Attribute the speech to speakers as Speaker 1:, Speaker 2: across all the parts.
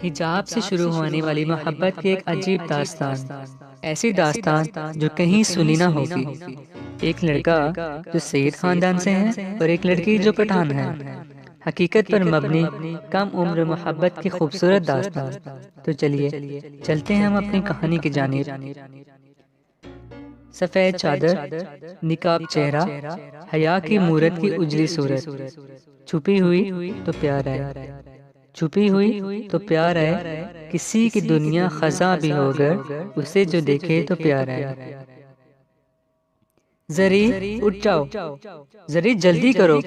Speaker 1: حجاب سے شروع ہونے والی محبت کی ایک عجیب داستان، ایسی داستان جو کہیں سنی نہ ہوگی۔ ایک لڑکا جو سید خاندان سے ہے اور ایک لڑکی جو پٹھان ہے، حقیقت پر مبنی کم عمر محبت کی خوبصورت داستان۔ تو چلیے چلتے ہیں ہم اپنی کہانی کی جانب۔ سفید چادر، نقاب چہرہ، حیا کی مورت کی اجلی صورت، چھپی ہوئی تو پیار ہے، چھپی ہوئی تو پیار ہے، کسی کی دنیا خزاں بھی ہو گر اسے جو دیکھے تو پیار ہے۔ زری اٹھ جاؤ، زری جلدی کرو،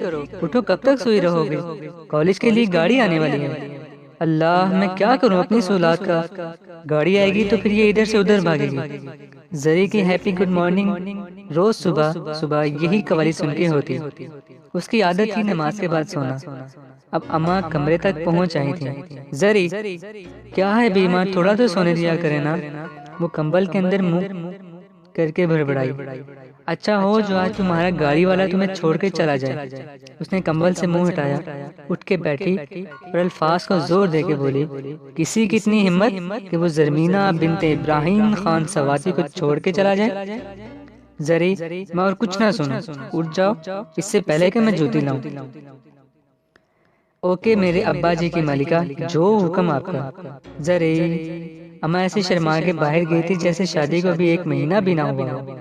Speaker 1: اٹھو، کب تک سوئی رہو گے؟ کالج کے لیے گاڑی آنے والی ہے۔ اللہ، میں کیا کروں اپنی سہولت کا؟ گاڑی آئے گی تو پھر یہ ادھر سے ادھر بھاگے گی۔ زری کی ہیپی گڈ مارننگ روز صبح صبح یہی قوالی سن کے ہوتی۔ اس کی عادت تھی نماز کے بعد سونا۔ اب اماں کمرے تک پہنچ آئی تھیں۔ زری، کیا ہے بیمار، تھوڑا تو سونے دیا کرے نا۔ وہ کمبل کے اندر منہ کر کے بڑبڑائی، اچھا ہو جو آج تمہارا گاڑی والا تمہیں چھوڑ کے چلا جائے۔ اس نے کمبل سے منہ ہٹایا، اٹھ کے بیٹھی اور الفاظ کو زور دے کے بولی، کسی کی اتنی ہمت کہ وہ زرمینہ بنت ابراہیم خان سواتی کو چھوڑ کے چلا جائے؟ زری، میں اور کچھ نہ سنوں، اٹھ جاؤ اس سے پہلے کہ میں جوتی لاؤں۔ اوکے میرے ابا جی کی ملکہ، جو حکم آپ کا۔ زری، اماں ایسے شرما کے باہر گئی تھی جیسے شادی کو ابھی 1 مہینہ بھی نہ ہوا ہو۔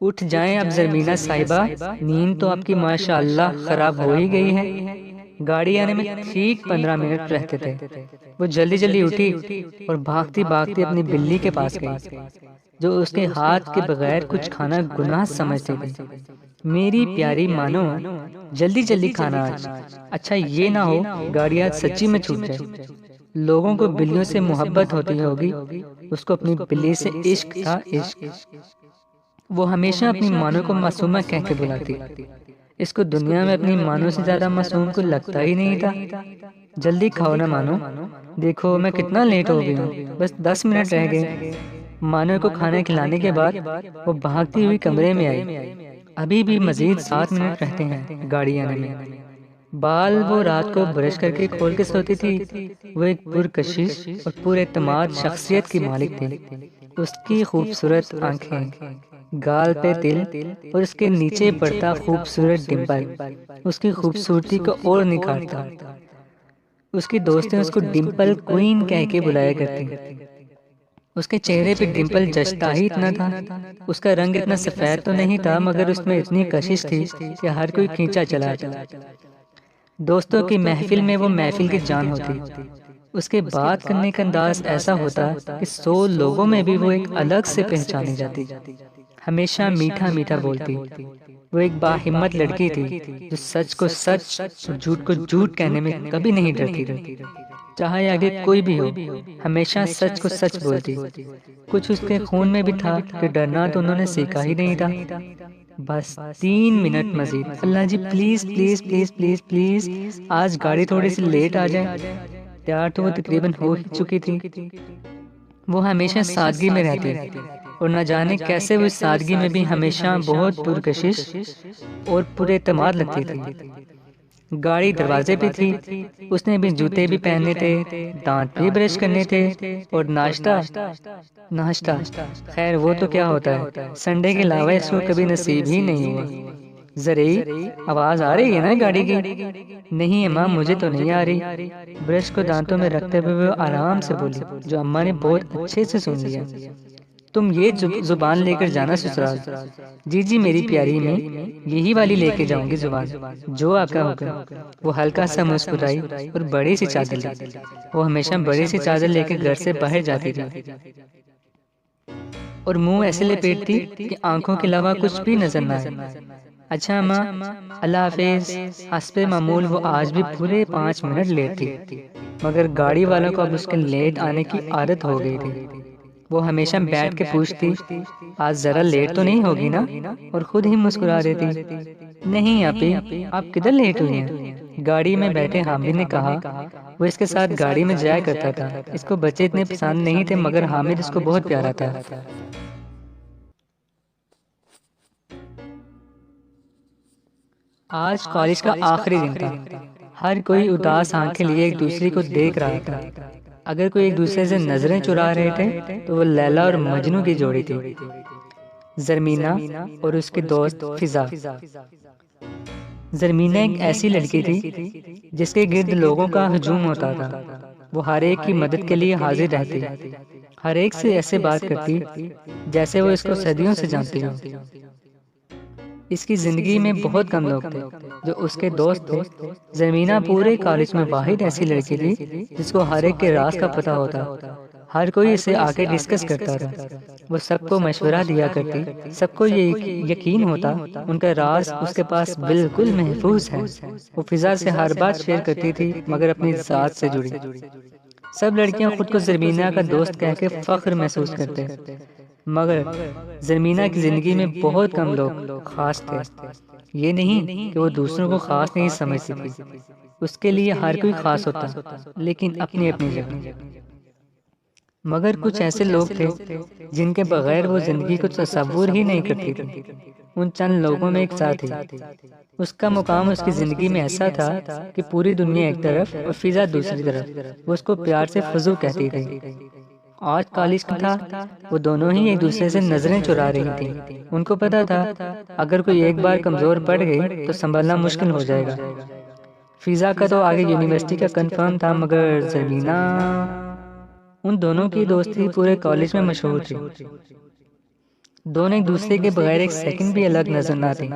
Speaker 1: اٹھ جائیں اب زرمینہ صاحبہ، نیند تو آپ کی ماشاءاللہ خراب ہو ہی گئی ہے۔ گاڑی آنے میں ٹھیک 15 منٹ رہتے تھے۔ وہ جلدی جلدی اٹھی اور بھاگتی بھاگتی اپنی بلی کے پاس گئی، جو اس کے ہاتھ کے بغیر کچھ کھانا گناہ سمجھتی تھی۔ میری پیاری مانو، جلدی جلدی کھانا آج، اچھا یہ نہ ہو گاڑی آج سچی میں چھوٹ جائے۔ لوگوں کو بلیوں سے محبت ہوتی ہوگی، اس کو اپنی بلی سے عشق تھا، عشق۔ وہ ہمیشہ اپنی مانو کو معصومہ کہہ کے بلاتی۔ اس کو دنیا میں اپنی مانو سے زیادہ معصوم کو لگتا ہی نہیں تھا۔ جلدی کھاؤ نا مانو، دیکھو میں کتنا لیٹ ہو گئی ہوں، بس 10 منٹ رہ گئے۔ مانو کو کھانا کھلانے کے بعد وہ بھاگتی ہوئی کمرے میں آئی۔ ابھی بھی مزید 7 منٹ رہتے ہیں گاڑی آنے میں۔ بال وہ رات کو برش کر کے کھول کے سوتی تھی۔ وہ ایک پرکشش اور پر اعتماد شخصیت کی مالک تھی۔ اس کی خوبصورت آنکھیں، گال پہ تل اور اس کے نیچے پڑتا خوبصورت ڈمپل اس کی خوبصورتی کو اور نکھارتا۔ اس کی دوستیں اس کو ڈمپل کوئین کہہ کے بلایا کرتی۔ اس کے چہرے پہ ڈمپل جچتا ہی اتنا تھا۔ اس کا رنگ اتنا سفید تو نہیں تھا، مگر اس میں اتنی کشش تھی کہ ہر کوئی کھینچا چلا جاتا۔ دوستوں کی محفل میں وہ محفل کی جان ہوتی۔ اس کے بات کرنے کا انداز ایسا ہوتا کہ 100 لوگوں میں بھی وہ ایک الگ سے پہچانی جاتی۔ ہمیشہ میٹھا میٹھا بولتی۔ وہ ایک باہمت لڑکی تھی جو سچ کو سچ اور جھوٹ کو جھوٹ کہنے میں کبھی نہیں ڈرتی تھی۔ چاہے آگے کوئی بھی ہو، ہمیشہ سچ کو سچ بولتی۔ کچھ اس کے خون میں بھی تھا کہ ڈرنا تو انہوں نے سیکھا ہی نہیں تھا۔ بس 3 منٹ مزید، Allah ji please please please please please, آج گاڑی تھوڑی سی لیٹ آ جائے۔ تیار تو وہ تقریباً ہو ہی چکی تھی۔ وہ ہمیشہ سادگی میں رہتی اور نہ جانے کیسے وہ اس سادگی میں بھی ہمیشہ بہت پرکشش اور پر اعتماد لگتی تھی۔ گاڑی دروازے پہ تھی، اس نے بھی جوتے بھی پہننے تھے، دانت بھی برش کرنے تھے، اور ناشتہ خیر وہ تو کیا ہوتا ہے، سنڈے کے علاوہ اس کو کبھی نصیب ہی نہیں ہوا۔ زری، آواز آ رہی ہے نا گاڑی کی؟ نہیں اماں، مجھے تو نہیں آ رہی۔ برش کو دانتوں میں رکھتے ہوئے وہ آرام سے بولی، جو اماں نے بہت اچھے سے سن لیا، تم یہ زبان لے کر جانا سسرال۔ جی جی میری پیاری میں، یہی والی لے کے جاؤں گی زبان، جو آپ کا حکم۔ وہ ہلکا سا مسکرائی اور بڑی سی چادر لی۔ وہ ہمیشہ بڑی سی چادر لے کے گھر سے باہر جاتی تھی اور منہ ایسے لپیٹتی کہ آنکھوں کے علاوہ کچھ بھی نظر نہ آئے۔ اچھا ماں، اللہ حافظ۔ حسب معمول وہ آج بھی پورے 5 منٹ لیٹ تھی، مگر گاڑی والوں کو اب اس کے لیٹ آنے کی عادت ہو گئی تھی۔ وہ ہمیشہ بیٹھ کے پوچھتی، آج ذرا لیٹ تو نہیں ہوگی نا، اور خود ہی مسکرا دیتی، نہیں آپی، آپ کدھر لیٹ ہوئی ہیں؟ گاڑی میں بیٹھے حامد نے کہا، وہ اس کے ساتھ گاڑی میں جایا کرتا تھا۔ اس کو بچے اتنے پسند نہیں تھے، مگر حامد اس کو بہت پیارا تھا۔ آج کالج کا آخری دن تھا۔ ہر کوئی اداس آنکھیں لیے ایک دوسرے کو دیکھ رہا تھا۔ اگر کوئی ایک دوسرے سے نظریں چرا رہے تھے تو وہ لیلا اور مجنو کی جوڑی تھی، زرمینہ اور اس کے دوست فضا۔ زرمینہ ایک ایسی لڑکی تھی جس کے گرد لوگوں کا ہجوم ہوتا تھا۔ وہ ہر ایک کی مدد کے لیے حاضر رہتی، ہر ایک سے ایسے بات کرتی جیسے وہ اس کو صدیوں سے جانتی ہو۔ اس کی زندگی میں بہت کم لوگ تھے جو اس کے دوست تھے۔ زرمینہ پورے کالج میں واحد ایسی لڑکی تھی جس کو ہر ایک کے راز کا پتہ ہوتا، ہر کوئی اسے آ کے ڈسکس کرتا تھا، وہ سب کو مشورہ دیا کرتی، سب کو یہ یقین ہوتا ان کا راز اس کے پاس بالکل محفوظ ہے۔ وہ فضا سے ہر بات شیئر کرتی تھی مگر اپنی ذات سے جڑی۔ سب لڑکیاں خود کو زرمینہ کا دوست کہہ کے فخر محسوس کرتے، مگر زرمینہ کی زندگی میں بہت کم لوگ خاص تھے۔ یہ نہیں کہ وہ دوسروں کو خاص نہیں سمجھتی تھی، اس کے لیے ہر کوئی خاص ہوتا، لیکن اپنی اپنی جگہ۔ مگر کچھ ایسے لوگ تھے جن کے بغیر وہ زندگی کو تصور ہی نہیں کرتی تھی۔ ان چند لوگوں میں ایک ساتھی، اس کا مقام اس کی زندگی میں ایسا تھا کہ پوری دنیا ایک طرف اور فضا دوسری طرف، وہ اس کو پیار سے فضو کہتی تھی۔ آج کالج کا تھا، وہ دونوں ہی ایک دوسرے سے نظریں چرا رہی تھیں۔ ان کو پتا تھا اگر کوئی ایک بار کمزور پڑ گئی تو سنبھلنا مشکل ہو جائے گا۔ فضا کا تو آگے یونیورسٹی کا کنفرم تھا، مگر زرمینہ، ان دونوں کی دوستی پورے کالج میں مشہور تھی۔ دونوں ایک دوسرے کے بغیر ایک سیکنڈ بھی الگ نظر نہ آتے،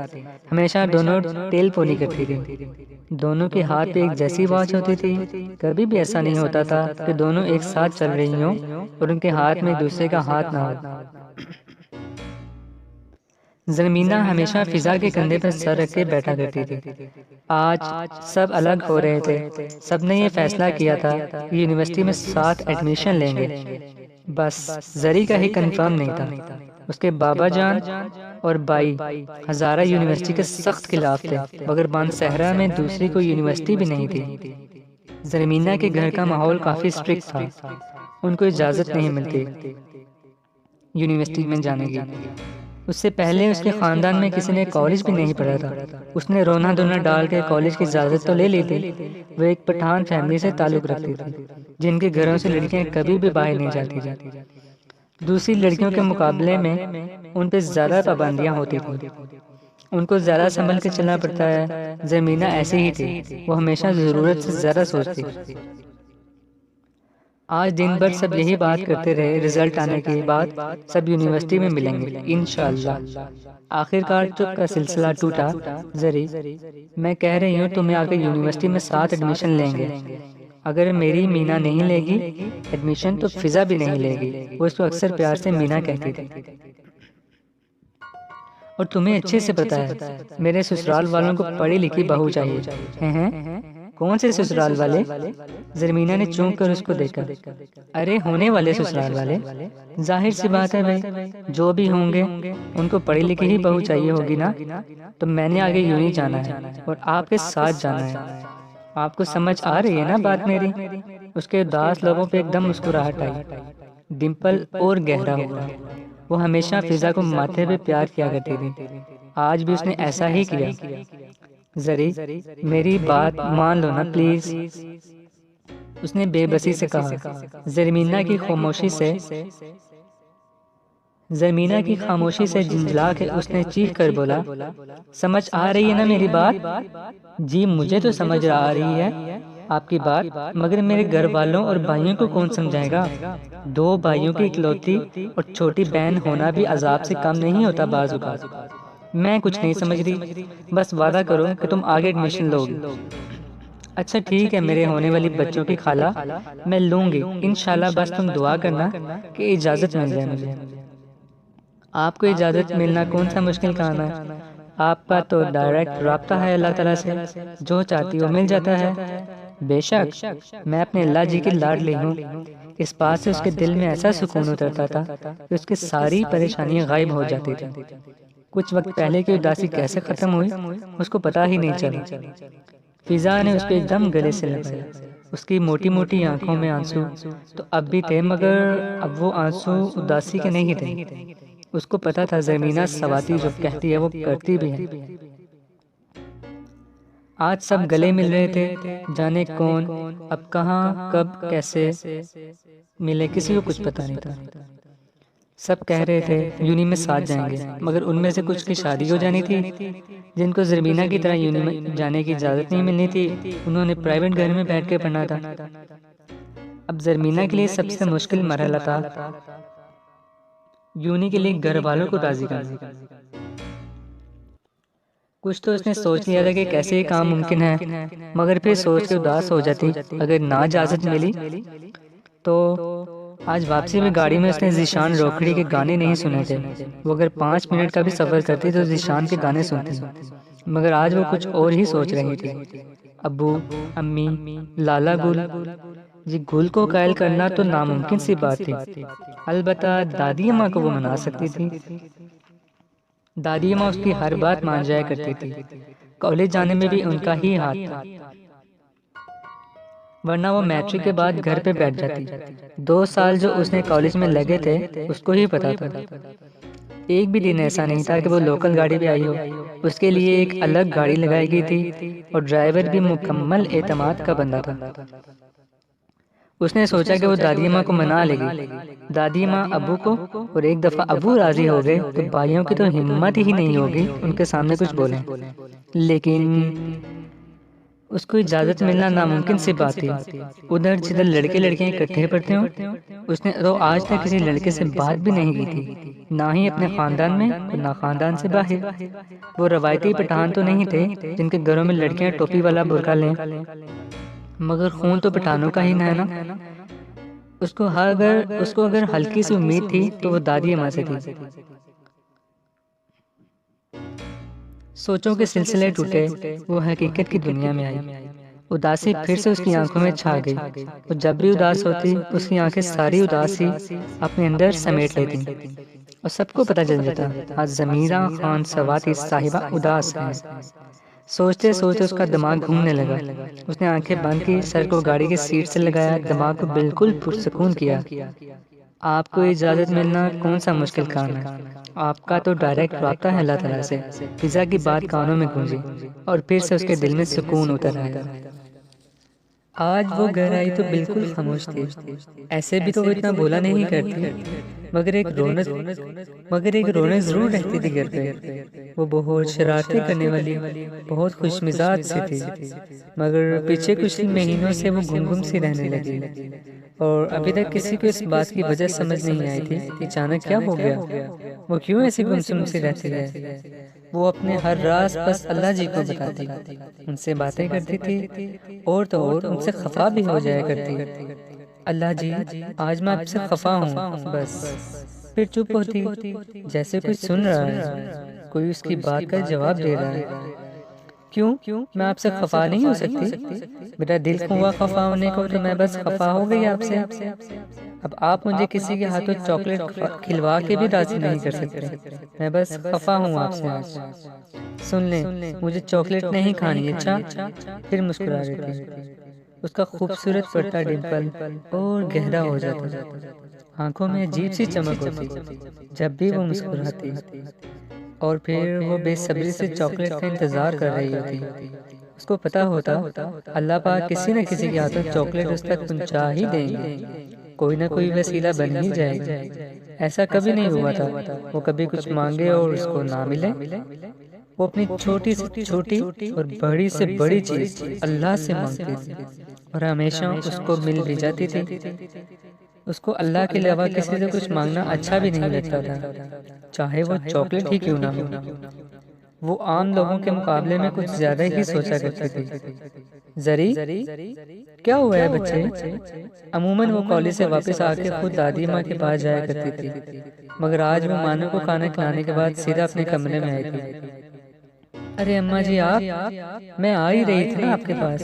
Speaker 1: ہمیشہ دونوں ٹیل پونی کرتی تھی۔ دونوں کے ہاتھ پہ ایک جیسی واچ ہوتی تھی، کبھی بھی ایسا نہیں ہوتا تھا کہ دونوں ایک ساتھ چل رہی ہوں اور ان کے ہاتھ میں ایک دوسرے کا ہاتھ نہ ہو۔ زرمینہ ہمیشہ فضا کے کندھے پر سر رکھ کے بیٹھا کرتی تھی۔ آج سب الگ ہو رہے تھے، سب نے یہ فیصلہ کیا تھا کہ یونیورسٹی میں ساتھ ایڈمیشن لیں گے، بس زری کا ہی کنفرم نہیں تھا۔ اس کے بابا جان اور بائی ہزارہ یونیورسٹی کے سخت خلاف تھے، مگر بان صحرا میں دوسری کوئی یونیورسٹی بھی نہیں تھی۔ زرمینہ کے گھر کا ماحول کافی اسٹرکٹ تھا، ان کو اجازت نہیں ملتی یونیورسٹی میں جانے کی۔ اس سے پہلے اس کے خاندان میں کسی نے کالج بھی نہیں پڑھا تھا، اس نے رونا دھونا ڈال کے کالج کی اجازت تو لے لی تھی۔ وہ ایک پٹھان فیملی سے تعلق رکھتی تھی جن کے گھروں سے لڑکیاں کبھی بھی باہر نہیں جاتی تھیں۔ دوسری لڑکیوں کے مقابلے میں ان پہ زیادہ پابندیاں ہوتی تھیں، ان کو زیادہ سنبھل کے چلنا پڑتا ہے۔ زرمینہ ایسی ہی تھی، وہ ہمیشہ ضرورت سے زیادہ سوچتی۔ آج دن بھر سب یہی بات کرتے رہے، رزلٹ آنے کے بعد سب یونیورسٹی میں ملیں گے انشاءاللہ۔ آخر کار چپ کا سلسلہ ٹوٹا۔ زری، میں کہہ رہی ہوں تمہیں آ کے یونیورسٹی میں ساتھ ایڈمیشن لیں گے۔ اگر میری مینا نہیں لے گی ایڈمیشن تو فضا بھی نہیں لے گی، وہ اس کو اکثر پیار سے مینا کہتی تھی۔ اور تمہیں اچھے سے پتا ہے میرے سسرال والوں کو پڑھی لکھی بہو چاہیے۔ ہیں کون سے سسرال والے؟ زرمینہ نے چونک کر اس کو دیکھا۔ ارے ہونے والے سسرال والے، ظاہر سی بات ہے بھائی، جو بھی ہوں گے ان کو پڑھی لکھی ہی بہو چاہیے ہوگی نا۔ تو میں نے آگے یوں ہی جانا ہے اور آپ کے ساتھ جانا ہے۔ آپ کو سمجھ آ رہی ہے نا بات میری؟ اس کے اداس لبوں پہ ایک دم مسکراہٹ آئی، ڈمپل اور گہرا ہوا۔ وہ ہمیشہ فضا کو ماتھے پہ پیار کیا کرتی تھی، آج بھی اس نے ایسا ہی کیا۔ زری، میری بات مان لو نا پلیز، اس نے بے بسی سے کہا۔ زرمینہ کی خاموشی سے جھنجھلا کے اس نے چیخ کر بولا، سمجھ آ رہی ہے نا میری بات؟ جی مجھے تو سمجھ آ رہی ہے آپ کی بات، مگر میرے گھر والوں اور بھائیوں کو کون سمجھائے گا؟ دو بھائیوں کی اکلوتی اور چھوٹی بہن ہونا بھی عذاب سے کم نہیں ہوتا بعض اوقات۔ میں کچھ نہیں سمجھ رہی، بس وعدہ کرو کہ تم آگے ایڈمیشن لو گی۔ اچھا ٹھیک ہے میرے ہونے والی بچوں کی خالہ، میں لوں گی انشاءاللہ، بس تم دعا کرنا کہ اجازت مل جائے مجھے۔ آپ کو اجازت ملنا کون سا مشکل کام ہے، آپ کا تو ڈائریکٹ رابطہ ہے اللہ تعالیٰ سے، جو چاہتی ہو مل جاتا ہے۔ بے شک، میں اپنے اللہ جی کی لاڈلی ہوں۔ اس بات سے اس کے دل میں ایسا سکون اترتا تھا کہ اس کی ساری پریشانیاں غائب ہو جاتی تھیں۔ کچھ وقت پہلے کی اداسی کیسے ختم ہوئی اس کو پتہ ہی نہیں چلا۔ فضا نے اس کو ایک دم گلے سے لگایا، اس کی موٹی موٹی آنکھوں میں آنسو تو اب بھی تھے، مگر اب وہ آنسو اداسی کے نہیں تھے۔ اس کو پتا تھا زرمینہ سواتی جو کہتی ہے وہ کرتی بھی ہے۔ آج سب گلے مل رہے تھے، جانے کون اب کہاں کب کیسے ملے کسی کو کچھ پتہ نہیں تھا۔ سب کہہ رہے تھے یونی میں ساتھ جائیں گے، مگر ان میں سے کچھ کی شادی ہو جانی تھی۔ جن کو زربینہ کی طرح یونی میں جانے کی اجازت نہیں ملنی تھی، انہوں نے پرائیویٹ گھر میں بیٹھ کے پڑھنا تھا۔ اب زربینہ کے لیے سب سے مشکل مرحلہ تھا یونی کے لیے گھر والوں کو راضی کرنا۔ کچھ تو اس نے سوچ لیا تھا کہ کیسے یہ کام ممکن ہے، مگر پھر سوچ کے اداس ہو جاتی اگر نہ اجازت ملی تو۔ آج واپسی میں گاڑی میں اس نے ذیشان روکھڑی کے گانے نہیں سنے تھے۔ وہ اگر 5 منٹ کا بھی سفر کرتی تو ذیشان کے گانے سنتی، مگر آج وہ کچھ اور ہی سوچ رہی تھی۔ ابو، امی، لالا گل، یہ گل کو قائل کرنا تو ناممکن سی بات تھی۔ البتہ دادی اماں کو وہ منا سکتی تھی۔ دادی اماں اس کی ہر بات مان جایا کرتی تھی۔ کالج جانے میں بھی ان کا ہی ہاتھ تھا، ورنہ وہ میٹرک کے بعد گھر پہ بیٹھ جاتی۔ 2 سال جو اس نے کالج میں لگے تھے اس کو ہی پتا تھا۔ ایک بھی دن ایسا نہیں تھا کہ وہ لوکل گاڑی بھی آئی ہو۔ اس کے لیے ایک الگ گاڑی لگائی گئی تھی اور ڈرائیور بھی مکمل اعتماد کا بندہ تھا۔ اس نے سوچا کہ وہ دادی اماں کو منا لے گی، دادی اماں ابو کو، اور ایک دفعہ ابو راضی ہو گئے تو بھائیوں کی تو ہمت ہی نہیں ہوگی ان کے سامنے کچھ بولیں۔ لیکن اس کو اجازت ملنا ناممکن سی بات تھی۔ ادھر جدھر لڑکے لڑکیاں اکٹھے پڑھتے ہوں، اس نے تو آج تک کسی لڑکے سے بات بھی نہیں کی تھی، نہ ہی اپنے خاندان میں اور نہ خاندان سے باہر۔ وہ روایتی پٹھان تو نہیں تھے جن کے گھروں میں لڑکیاں ٹوپی والا برقع لیں، مگر خون تو پٹھانوں کا ہی ہے نا۔ اس کو اگر ہلکی سی امید تھی تو وہ دادی اماں سے تھی۔ سوچوں کے سلسلے ٹوٹے، وہ حقیقت کی دنیا میں آئی۔ اداسی پھر سے اس کی آنکھوں میں چھا گئی۔ وہ جب بھی اداس ہوتی اس کی آنکھیں ساری اداسی اپنے اندر سمیٹ لیتی اور سب کو پتہ چل جاتا آج ضمیرہ خان سواتی صاحبہ اداس ہے۔ سوچتے سوچتے اس کا دماغ گھومنے لگا۔ اس نے آنکھیں بند کی، سر کو گاڑی کی سیٹ سے لگایا، دماغ کو بالکل پرسکون کیا۔ آپ کو اجازت ملنا کون سا مشکل کام ہے، آپ کا تو ڈائریکٹ رابطہ ہے اللہ تعالیٰ سے۔ فضا کی بات کانوں میں گونجی اور پھر سے اس کے دل میں سکون اتر آیا۔ آج وہ گھر آئی تو بالکل خاموش تھی۔ ایسے بھی تو وہ اتنا بولا نہیں کرتی، مگر ایک رونق ضرور رہتی تھی گھر پہ۔ وہ بہت شرارتیں کرنے والی، بہت خوش مزاج سی تھی، مگر پچھلے کچھ مہینوں سے وہ گم سی رہنے لگی اور ابھی تک کسی کو اس بات کی وجہ سمجھ نہیں آئی تھی کہ اچانک کیا ہو گیا، وہ کیوں ایسی گمسم سی رہتی ہے۔ وہ اپنے ہر راز بس اللہ جی کو بتاتی، ان سے باتیں کرتی تھی اور تو اور ان سے خفا بھی ہو جایا کرتی۔ اللہ جی آج میں آپ سے خفا ہوں، بس۔ پھر چپ ہوتی جیسے کوئی سن رہا ہے، کوئی اس کی بات کا جواب دے رہا ہے۔ کیوں میں آپ سے خفا نہیں ہو سکتی؟ میرا دل ہوا خفا ہونے کو تو میں بس خفا ہو گئی آپ سے۔ اب آپ مجھے کسی کے ہاتھوں چاکلیٹ کھلوا کے بھی راضی نہیں کر سکتے، میں بس خفا ہوں آپ سے آج۔ سن لیں مجھے چاکلیٹ نہیں کھانی، اچھا؟ پھر مسکرا رہی تھی۔ اس کا خوبصورت پڑتا ڈمپل اور گہرا ہو جاتا، آنکھوں میں عجیب سی چمک ہوتی جب بھی وہ مسکراتی، اور پھر وہ بے صبری سے چاکلیٹ کا انتظار کر رہی ہوتی۔ اس کو پتا ہوتا اللہ پاک کسی نہ کسی کے ہاتھوں چاکلیٹ اس تک پہنچا ہی دیں گے، کوئی نہ کوئی وسیلہ بن ہی جائے گا۔ ایسا کبھی نہیں ہوا تھا وہ کبھی کچھ مانگے اور اس کو نہ ملے۔ وہ اپنی چھوٹی سے چھوٹی اور بڑی سے بڑی چیز اللہ سے مانگتی تھی اور ہمیشہ اس کو مل بھی جاتی تھی۔ اس کو اللہ کے علاوہ کسی سے کچھ مانگنا اچھا بھی نہیں لگتا تھا، چاہے وہ چاکلیٹ ہی کیوں نہ ہو۔ وہ عام لوگوں کے مقابلے میں کچھ زیادہ ہی سوچا کرتی تھی۔ زری کیا ہوا ہے بچے؟ عموماً وہ کالج سے واپس آ کے خود دادی ماں کے پاس جایا کرتی تھی، مگر آج وہ مانو کو کھانا کھلانے کے بعد سیدھا اپنے کمرے میں آئی تھی۔ ارے اماں جی آپ، میں آ ہی رہی تھی نا آپ کے پاس۔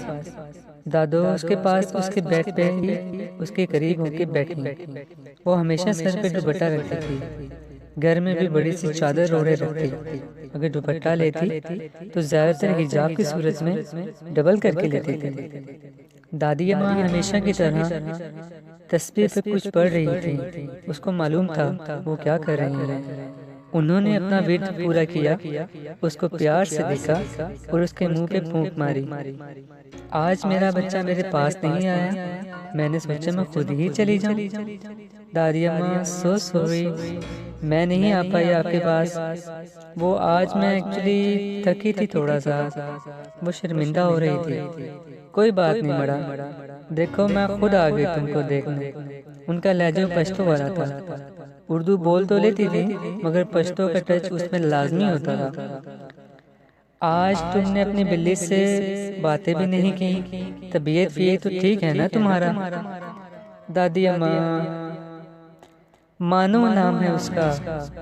Speaker 1: دادو اس کے پاس اس کے بیڈ پہ ہی اس کے قریب ہو کے بیٹھی۔ وہ ہمیشہ سر پہ دوپٹہ رکھتی تھی، گھر میں بھی بڑی سی چادر اوڑھے رکھتی، اگر دوپٹہ لیتی تو زیادہ تر حجاب کی صورت میں ڈبل کر کے لیتی تھی۔ دادی اماں ہمیشہ کی طرح تسبیح پہ کچھ پڑھ رہی تھی، اس کو معلوم تھا وہ کیا کر رہی ہیں۔ انہوں نے اپنا ورد پورا کیا، اس کو پیار سے دیکھا اور اس کے منہ پہ پھونک ماری۔ آج میرا بچہ میرے پاس نہیں آیا، میں نے سوچا میں خود ہی چلی جاؤں۔ دادی اماں سو سوری، میں نہیں آ پائی آپ کے پاس، وہ آج میں ایکچولی تھکی تھی تھوڑا سا، وہ شرمندہ ہو رہی تھی۔ کوئی بات نہیں بڑا، دیکھو میں خود آ گئی تم کو دیکھنے۔ ان کا لہجہ پشتو والا تھا، اردو بول تو لیتی تھی مگر پشتو کا ٹچ اس میں لازمی ہوتا تھا۔ آج تم نے اپنی بلی سے باتیں بھی نہیں کی، طبیعت بھی تو ٹھیک ہے نا تمہارا؟ دادی اماں، مانو نام ہے اس کا،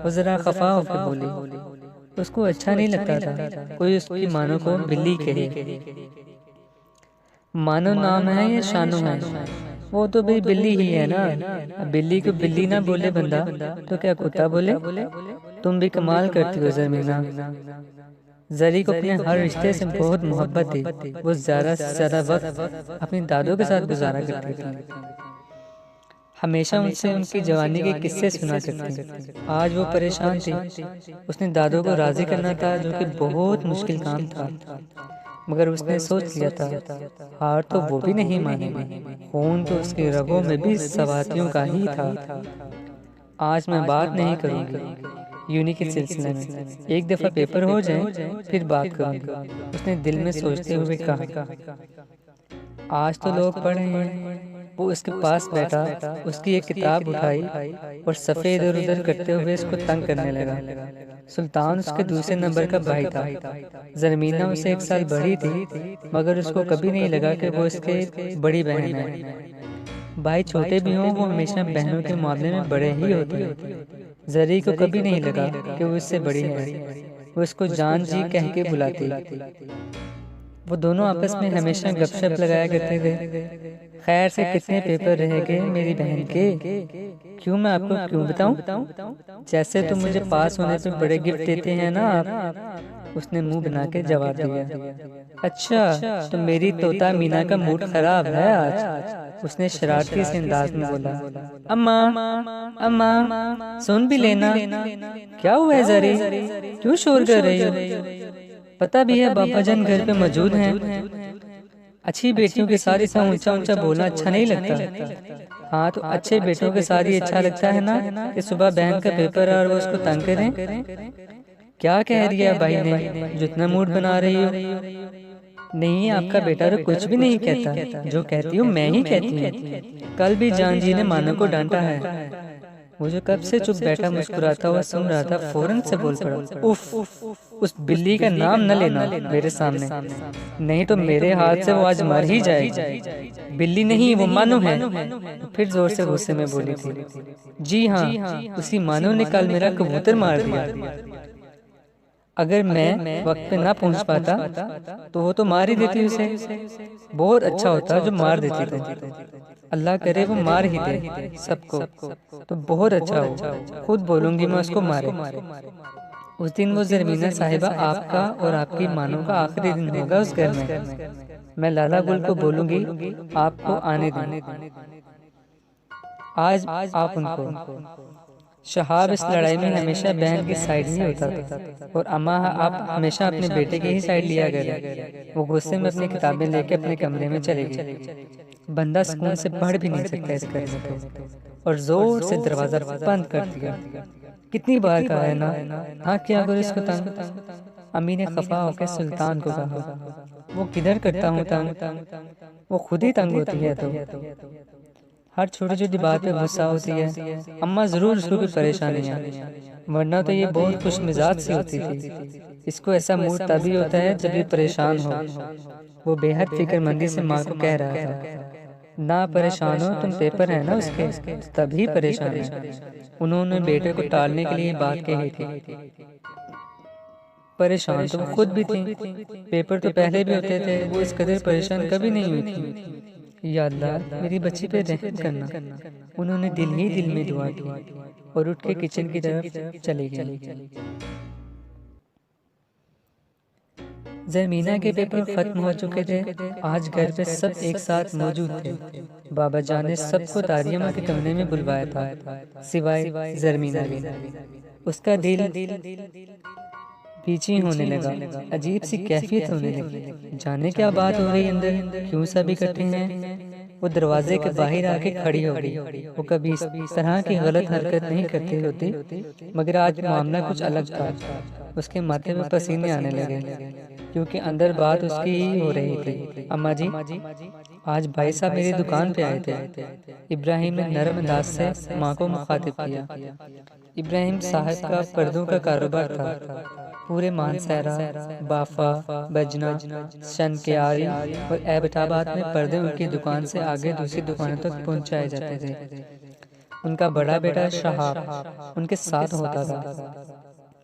Speaker 1: وہ ذرا خفا ہو کے بولی۔ اس کو اچھا نہیں لگتا تھا کوئی اس کی مانو کو بلی کہے۔ مانو نام ہے یا شانو ہے؟ وہ تو بھئی بلی ہی ہے نا، بلی کو بلی نہ بولے بندہ تو کیا کتا بولے؟ تم بھی کمال کرتی ہو زرمینہ۔ زری کو اپنے ہر رشتے سے بہت محبت تھی، وہ زیادہ سے زیادہ وقت اپنی دادوں کے ساتھ گزارا کرتی تھی، ہمیشہ ان سے ان کی جوانی کے قصے سنا کرتی۔ آج وہ پریشان تھی، اس نے دادوں کو راضی کرنا تھا جو کہ بہت مشکل کام تھا، مگر اس نے سوچ لیا تھا ہار تو وہ بھی نہیں مانے گی، خون تو اس کی رگوں میں بھی سواتیوں کا ہی تھا۔ آج میں بات نہیں کروں گی یونی کے سلسلے میں، ایک دفعہ پیپر ہو جائیں پھر بات کروں گی، اس نے دل میں سوچتے ہوئے کہا۔ آج تو لوگ پڑھ رہے ہیں۔ وہ اس کے پاس بیٹھا، اس کی ایک کتاب اٹھائی اور صفحے ادھر ادھر کرتے ہوئے اس کو تنگ کرنے لگا۔ سلطان اس کے دوسرے نمبر کا بھائی تھا، زرمینہ اسے 1 سال بڑی تھی، مگر اس کو کبھی نہیں لگا کہ وہ اس کی بڑی بہن ہے۔ بھائی چھوٹے بھی ہوں وہ ہمیشہ بہنوں کے معاملے میں بڑے ہی ہوتے ہیں۔ زری کو کبھی نہیں لگا کہ وہ اس سے بڑی ہے، وہ اس کو جان جی کہہ کے بلاتی۔ وہ دونوں آپس میں ہمیشہ گپ شپ لگایا کرتے تھے۔ خیر سے کتنے پیپر رہ گئے میری بہن کے؟ کیوں میں آپ کو کیوں بتاؤں؟ جیسے تم مجھے پاس ہونے پہ بڑے گفٹ دیتے ہیں نا آپ، اس نے منہ بنا کے جواب دیا۔ اچھا تو میری طوطا مینا کا موڈ خراب ہے آج، اس نے شرارتی سے انداز میں بولا۔ اماں سن بھی لینا، کیا ہوا ہے زری، کیوں شور کر رہی ہو؟ پتہ بھی ہے بابا جان گھر پہ موجود ہیں۔ اچھی بیٹیوں کے ساتھ اتنا اونچا اونچا بولنا اچھا نہیں لگتا۔ ہاں تو اچھے بیٹوں کے ساتھ ہی اچھا لگتا ہے نا کہ صبح بہن کا پیپر ہے اور وہ اس کو تنگ کریں۔ کیا کہہ رہی ہے بھائی نے، جتنا موڈ بنا رہی ہو؟ نہیں آپ کا بیٹا تو کچھ بھی نہیں کہتا، جو کہتی ہوں میں ہی کہتی ہوں۔ کل بھی جان جی نے مانو کو ڈانٹا ہے۔ وہ جو کب سے چپ بیٹھا مسکراتا ہوا سن رہا تھا فوراً سے بول پڑا، اف، اس بلی کا نام نہ لینا میرے سامنے، نہیں تو میرے ہاتھ سے وہ آج مر ہی جائے گی۔ بلی نہیں وہ مانو ہے، پھر زور سے غصے میں بولی تھی۔ جی ہاں، اسی مانو نے کل میرا کبوتر مار دیا۔ اگر میں وقت پہ نہ پہنچ پاتا تو وہ تو مار ہی دیتی اسے، بہت اچھا ہوتا جو مار دیتی تو، اللہ کرے وہ مار ہی دے سب کو تو بہت اچھا ہو، خود بولوں گی میں اس کو مارے۔ اس دن وہ زرمینہ صاحبہ آپ کا اور آپ کی مانو کا آخری دن ہوگا اس گھر میں لالا گل کو بولوں گی آپ کو آنے دیں، آج آپ ان کو۔ شہاب اس لڑائی میں ہمیشہ بہن کی سائیڈ ہی ہوتا تھا اور اماں آپ ہمیشہ اپنے بیٹے کی ہی سائیڈ لیا کرے۔ وہ غصے میں اپنی کتابیں لے کے اپنے کمرے میں چلے گئی۔ بندہ سکون سے پڑھ بھی نہیں سکتا اس گھر میں تو، اور زور سے دروازہ بند کر دیا۔ کتنی بار کہا ہے نا، ہاں کیا کرو اس کو تنگ؟ امی نے خفا ہو کے سلطان کو کہا۔ وہ کدھر کرتا ہوں تنگ، وہ خود ہی تنگ ہوتی ہے تو، ہر چھوٹی چھوٹی بات پہ غصہ ہوتی ہے۔ اماں ضرور اس کو کوئی پریشانی ہے، ورنہ تو یہ بہت خوش مزاج سی ہوتی تھی۔ اس کو ایسا موڈ تبھی ہوتا ہے جب یہ پریشان ہو۔ وہ بے حد فکر مندی سے ماں کو کہہ رہا تھا، نہ پریشان ہو تم، پیپر ہے نا اس کے، تبھی پریشان ہے۔ انہوں نے بیٹے کو ٹالنے کے لیے بات کہی تھی۔ پریشان تو وہ خود بھی تھی، پیپر تو پہلے بھی ہوتے تھے، وہ اس قدر پریشان کبھی نہیں ہوئی تھی۔ یا اللہ میری بچی پہ رحم کرنا۔ انہوں نے دل ہی دل میں دعا کی اور اٹھ کے کچن کی طرف چلی گئی۔ زرمینہ کے پیپر ختم ہو چکے تھے، آج گھر پہ سب ایک ساتھ موجود تھے۔ بابا جان نے سب کو دادی اماں کے کمرے میں بلوایا تھا، سوائے زرمینہ کے۔ اس کا دل پیچی ہونے لگا، عجیب سی کیفیت ہونے لگی۔ جانے کیا بات ہو گئی اندر، کیوں سب اکٹھے ہیں؟ وہ دروازے کے باہر آ کے کھڑی ہو گئی۔ وہ کبھی اس طرح کی غلط حرکت نہیں کرتی ہوتی، مگر آج معاملہ کچھ الگ تھا۔ اس کے ماتھے پہ پسینے آنے لگے، کیونکہ اندر بات اس کی ہی ہو رہی تھی۔ اماں جی، آج بھائی صاحب میری دکان پہ آئے تھے۔ ابراہیم نے نرم انداز سے ماں کو مخاطب کیا۔ ابراہیم صاحب کا پردوں کا کاروبار تھا۔ پورے مانسہرہ، بافا، بجنا، شنکیاری اور ایبٹ آباد میں پردے ان کی دکان سے آگے دوسری دکانوں تک پہنچائے جاتے تھے۔ ان کا بڑا بیٹا شہاب ان کے ساتھ ہوتا تھا،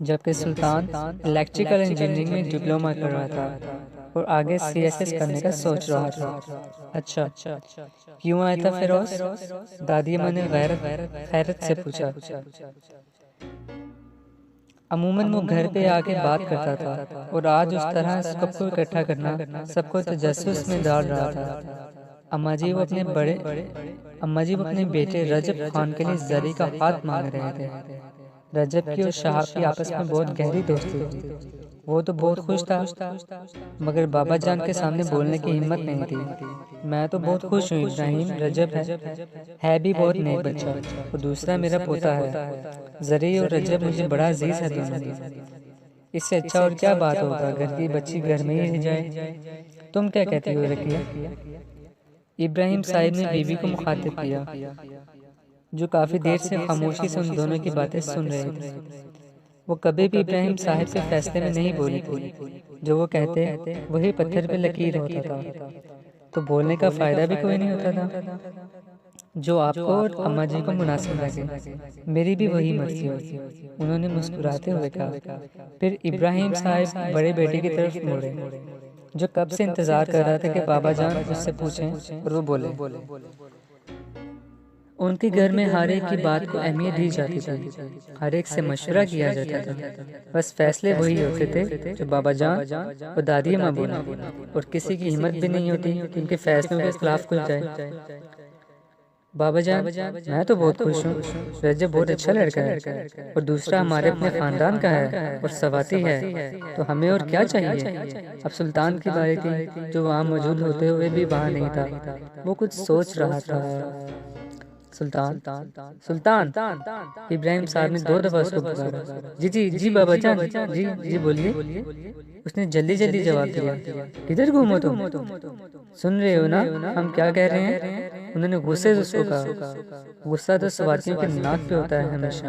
Speaker 1: جبکہ سلطان الیکٹریکل انجینئرنگ میں ڈپلومہ کر رہا تھا اور آگے CSS کرنے کا سوچ رہا تھا۔ اچھا، کیوں آیا تھا فیروز؟ دادی اماں نے خیرت سے پوچھا۔ عموماً وہ گھر پہ آ کے بات کرتا تھا، اور آج اس طرح سب کو اکٹھا کرنا سب کو تجسس میں ڈال رہا تھا۔ اماں جی وہ اپنے بیٹے رجب خان کے لیے زری کا ہاتھ مانگ رہے تھے۔ رجب کی اور شہاب کی آپس میں بہت گہری دوستی تھی۔ وہ تو بہت خوش تھا، مگر بابا جان کے سامنے بولنے کی ہمت نہیں تھی۔ میں تو بہت خوش ہوں ابراہیم، رجب ہے بھی بہت نیک بچہ، اور دوسرا میرا پوتا ہے۔ زری اور رجب مجھے بڑا عزیز ہے دونوں کی۔ اس سے اچھا اور کیا بات ہوگا، گھر کی بچی گھر میں ہی رہ جائے۔ تم کیا کہتی ہو رکیہ؟ ابراہیم صاحب نے بیوی کو مخاطب کیا، جو کافی دیر سے خاموشی سے ان دونوں کی باتیں سن رہے تھے۔ وہ کبھی بھی ابراہیم صاحب کے فیصلے میں نہیں بولی تھی۔ جو وہ کہتے وہی پتھر پہ لکیر ہوتا تھا، تو بولنے کا فائدہ بھی کوئی نہیں ہوتا تھا۔ جو آپ کو اور اماں جی کو مناسب لگے، میری بھی وہی مرضی ہوگی، انہوں نے مسکراتے ہوئے کہا۔ پھر ابراہیم صاحب بڑے بیٹے کی طرف مڑے، جو کب سے انتظار کر رہا تھا کہ بابا جان اس سے پوچھیں، اور وہ بولے۔ ان کے گھر میں ہر ایک کی بات کو اہمیت دی جاتی تھی، ہر ایک سے مشورہ کیا جاتا تھا، بس فیصلے وہی ہوتے تھے جو بابا جان اور دادی اماں بولیں، اور کسی کی ہمت بھی نہیں ہوتی کہ ان کے فیصلوں کے خلاف کھل جائے۔ بابا جان، میں تو بہت خوش ہوں، رجب بہت اچھا لڑکا ہے، اور دوسرا ہمارے اپنے خاندان کا ہے اور سواتی ہے، تو ہمیں اور کیا چاہیے؟ اب سلطان کی باری تھی، جو وہاں موجود ہوتے ہوئے بھی وہاں نہیں تھا۔ وہ کچھ سوچ رہا تھا۔ سلطان، ابراہیم صاحب نے 2 دفعہ اس کو پکارا۔ جی بابا جان، جی بولیے۔ اس نے جلدی جواب دیا۔ کدھر گھومو تم؟ سن رہے ہو نا ہم کیا کہہ رہے ہیں؟ انہوں نے غصے سے اس کو کہا۔ غصہ تو سواتیوں کے ناک پہ ہوتا ہے ہمیشہ۔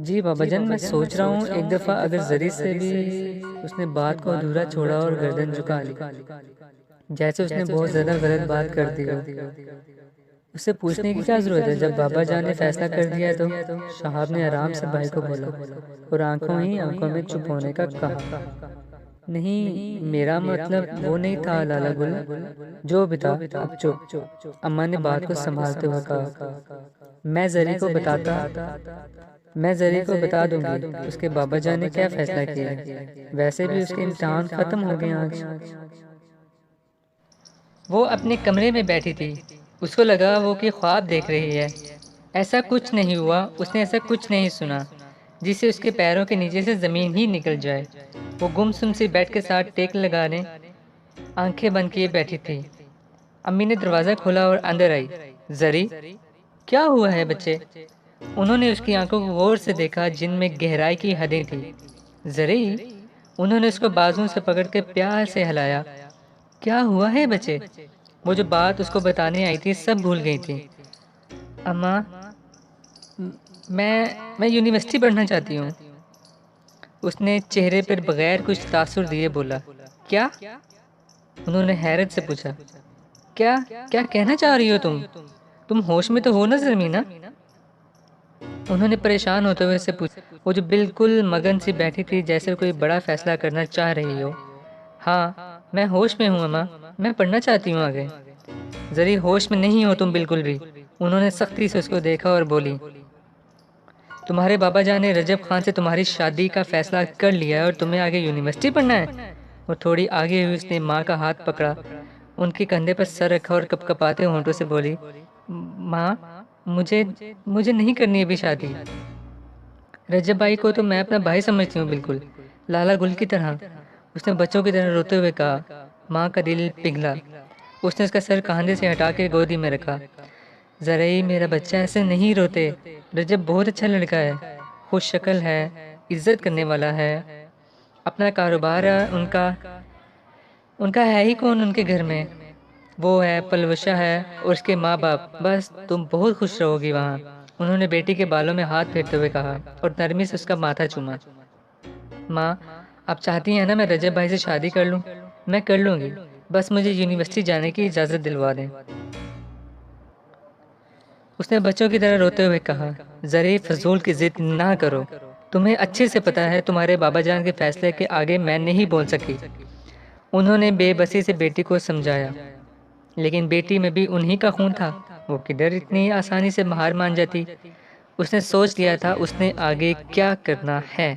Speaker 1: جی بابا جان، میں سوچ رہا ہوں ایک دفعہ اگر زری سے بھی اس نے بات کو ادھورا چھوڑا اور گردن جھکا لی، جیسے اس نے بہت زیادہ غلط بات کر دی ہو۔ اس سے پوچھنے کی کیا ضرورت ہے؟ جب بابا جان نے فیصلہ کر دیا تو شہاب نے آرام سے بھائی کو بولا، اور آنکھوں میں چپ ہونے کا کہا۔ نہیں، میرا مطلب وہ نہیں تھا لالا گل، جو بھی تھا اب چپ۔ اماں نے بات کو سنبھالتے ہوئے کہا۔ میں زری کو بتا دوں گی اس کے بابا جان نے کیا فیصلہ کیا ہے، ویسے بھی اس کے امتحان ختم ہو گئے آج۔ وہ اپنے کمرے میں بیٹھی تھی، اس کو لگا وہ کہ خواب دیکھ رہی ہے۔ ایسا کچھ نہیں ہوا، اس نے ایسا کچھ نہیں سنا جس سے اس کے پیروں کے نیچے سے زمین ہی نکل جائے۔ وہ گمسم سی بیڈ کے ساتھ ٹیک لگانے آنکھیں بند کیے بیٹھی تھی۔ امی نے دروازہ کھولا اور اندر آئی۔ زری، کیا ہوا ہے بچے؟ انہوں نے اس کی آنکھوں کو غور سے دیکھا جن میں گہرائی کی حدیں تھیں۔ زری، انہوں نے اس کو بازوں سے پکڑ کے پیار سے ہلایا۔ کیا ہوا ہے بچے؟ وہ جو بات اس کو بتانے آئی تھی سب بھول گئی تھی۔ اماں، میں یونیورسٹی پڑھنا چاہتی ہوں، اس نے چہرے پر بغیر کچھ تاثر دیے بولا۔ کیا؟ انہوں نے حیرت سے پوچھا۔ کیا کہنا چاہ رہی ہو تم ہوش میں تو ہو نا زرمینہ؟ انہوں نے پریشان ہوتے ہوئے سے پوچھا، وہ جو بالکل مگن سی بیٹھی تھی جیسے کوئی بڑا فیصلہ کرنا چاہ رہی ہو۔ ہاں، میں ہوش میں ہوں اماں، میں پڑھنا چاہتی ہوں آگے۔ زری، ہوش میں نہیں ہو تم بالکل بھی۔ انہوں نے سختی سے اس کو دیکھا اور بولی، تمہارے بابا جان نے رجب خان سے تمہاری شادی کا فیصلہ کر لیا ہے اور تمہیں آگے یونیورسٹی پڑھنا ہے؟ اور تھوڑی آگے ہوئی اس نے ماں کا ہاتھ پکڑا، ان کے کندھے پر سر رکھا اور کپ کپاتے ہونٹوں سے بولی، ماں، مجھے نہیں کرنی ابھی شادی۔ رجب بھائی کو تو میں اپنا بھائی سمجھتی ہوں، بالکل لالا گل کی طرح۔ اس نے بچوں کی طرح روتے ہوئے کہا۔ ماں کا دل پگھلا۔ اس نے اس کا سر کاندھے سے ہٹا کے گودی میں رکھا۔ زرعی میرا بچہ ایسے نہیں روتے، رجب بہت اچھا لڑکا ہے، خوش شکل ہے، عزت کرنے والا ہے، اپنا کاروبار ہے ان کا ہے ہی کون ان کے گھر میں؟ وہ ہے، پلوشا ہے اور اس کے ماں باپ، بس تم بہت خوش رہو گی وہاں۔ انہوں نے بیٹی کے بالوں میں ہاتھ پھیرتے ہوئے کہا اور نرمی سے اس کا ماتھا چوما۔ ماں، آپ چاہتی ہیں نا میں رجب بھائی سے شادی کر لوں؟ میں کر لوں گی، بس مجھے یونیورسٹی جانے کی اجازت دلوا دیں۔ اس نے بچوں کی طرح روتے ہوئے کہا، زرعی فضول کی ضد نہ کرو، تمہیں اچھے سے پتا ہے تمہارے بابا جان کے فیصلے کے آگے میں نہیں بول سکی۔ انہوں نے بے بسی سے بیٹی کو سمجھایا، لیکن بیٹی میں بھی انہی کا خون تھا، وہ کدھر اتنی آسانی سے ہار مان جاتی۔ اس نے سوچ لیا تھا اس نے آگے کیا کرنا ہے۔